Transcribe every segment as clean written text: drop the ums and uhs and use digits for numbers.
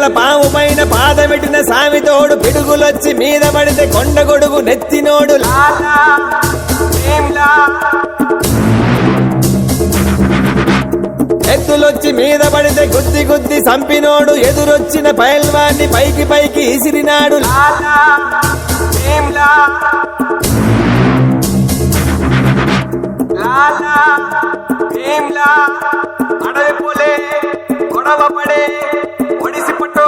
గల పాము పైన పాదమెట్టిన సామితోడు పిడుగులొచ్చి మీద పడితే కొండ గొడుగు నెత్తినోడు లాలా భీమ్లా. ఎత్తులొచ్చి మీద పడితే గుద్ది గుద్ది సంపినోడు ఎదురొచ్చిన పైల్వాన్ని పైకి పైకి ఇసిరినాడు లాలా భీమ్లా. లాలా భీమ్లా. అడవి పోలే గొడవ పడే ఒడిసి పట్టు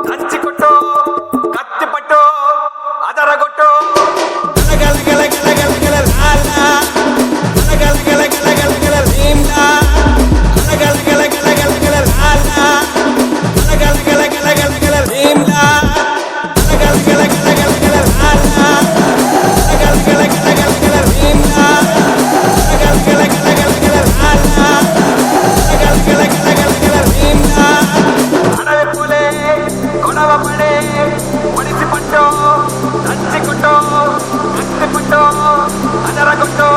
దంచి కొట్టు కత్తి పట్టు అదరగొట్టు గల గల గల గల గల లాలా గల గల గల గల గల భీమ్లా. గల గల గల గల గల లాలా గల గల గల గల గల భీమ్లా. గల గల గల గల గల లాలా గల గల గల గల గల భీమ్లా. గల గల గల గల గల లాలా గల గల గల గల గల భీమ్లా. అడవి పోలే గొడవ పడే ఒడిసి పట్టు దంచి కొట్టు కత్తి పట్టు అదరగొట్టు